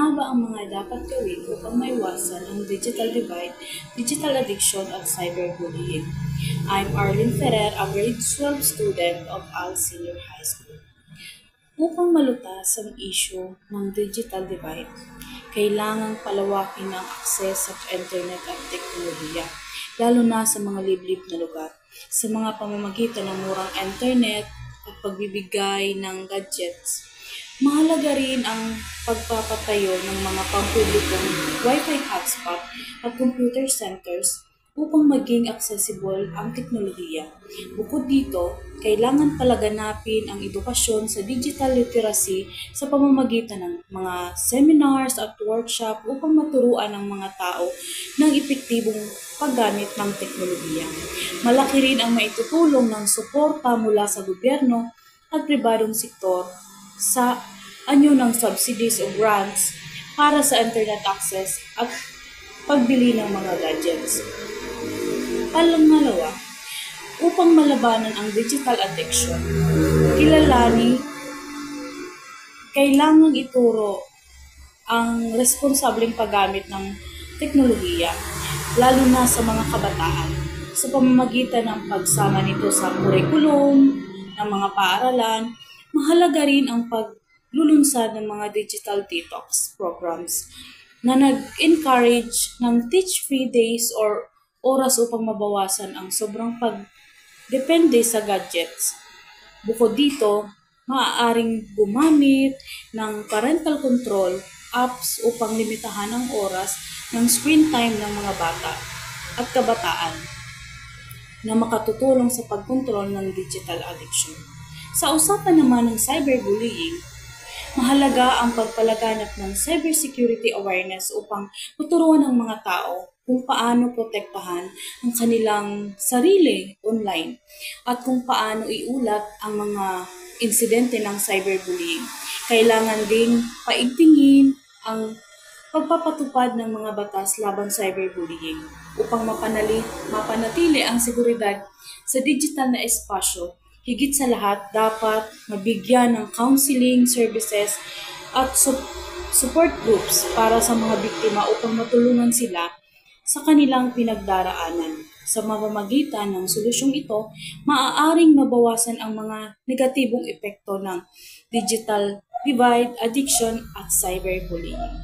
Ano nga ba ang mga dapat gawin upang maiwasan ang digital divide, digital addiction at cyberbullying? I'm Arlene Ferrer, a grade 12 student of Al Senior High School. Upang malutas ang issue ng digital divide, kailangang palawakin ang akses sa internet at teknolohiya, lalo na sa mga liblib na lugar. Sa mga pamamagitan ng murang internet at pagbibigay ng gadgets, mahalaga rin ang pagpapatayo ng mga pampublikong Wi-Fi hotspot at computer centers upang maging accessible ang teknolohiya. Bukod dito, kailangan palaganapin ang edukasyon sa digital literacy sa pamamagitan ng mga seminars at workshop upang maturuan ang mga tao ng epektibong paggamit ng teknolohiya. Malaki rin ang maitutulong ng suporta mula sa gobyerno at pribadong sektor sa anyo ng subsidies o grants para sa internet access at pagbili ng mga gadgets. Pangalawa, upang malabanan ang digital addiction, kailangang ituro ang responsableng paggamit ng teknolohiya, lalo na sa mga kabataan, sa pamamagitan ng pagsama nito sa kurikulum ng mga paaralan. Mahalaga rin ang paglulunsad ng mga digital detox programs na nag-encourage ng teach-free days or oras upang mabawasan ang sobrang pagdepende sa gadgets. Bukod dito, maaaring gumamit ng parental control apps upang limitahan ang oras ng screen time ng mga bata at kabataan na makatutulong sa pagkontrol ng digital addiction. Sa usapan naman ng cyberbullying, mahalaga ang pagpalaganap ng cybersecurity awareness upang maturuan ng mga tao kung paano protektahan ang kanilang sarili online at kung paano iulat ang mga insidente ng cyberbullying. Kailangan ding paigtingin ang pagpapatupad ng mga batas laban cyberbullying upang mapanatili ang seguridad sa digital na espasyo. Higit sa lahat, dapat mabigyan ng counseling services at support groups para sa mga biktima upang matulungan sila sa kanilang pinagdaraanan. Sa mamamagitan ng solusyong ito, maaaring mabawasan ang mga negatibong epekto ng digital divide, addiction at cyberbullying.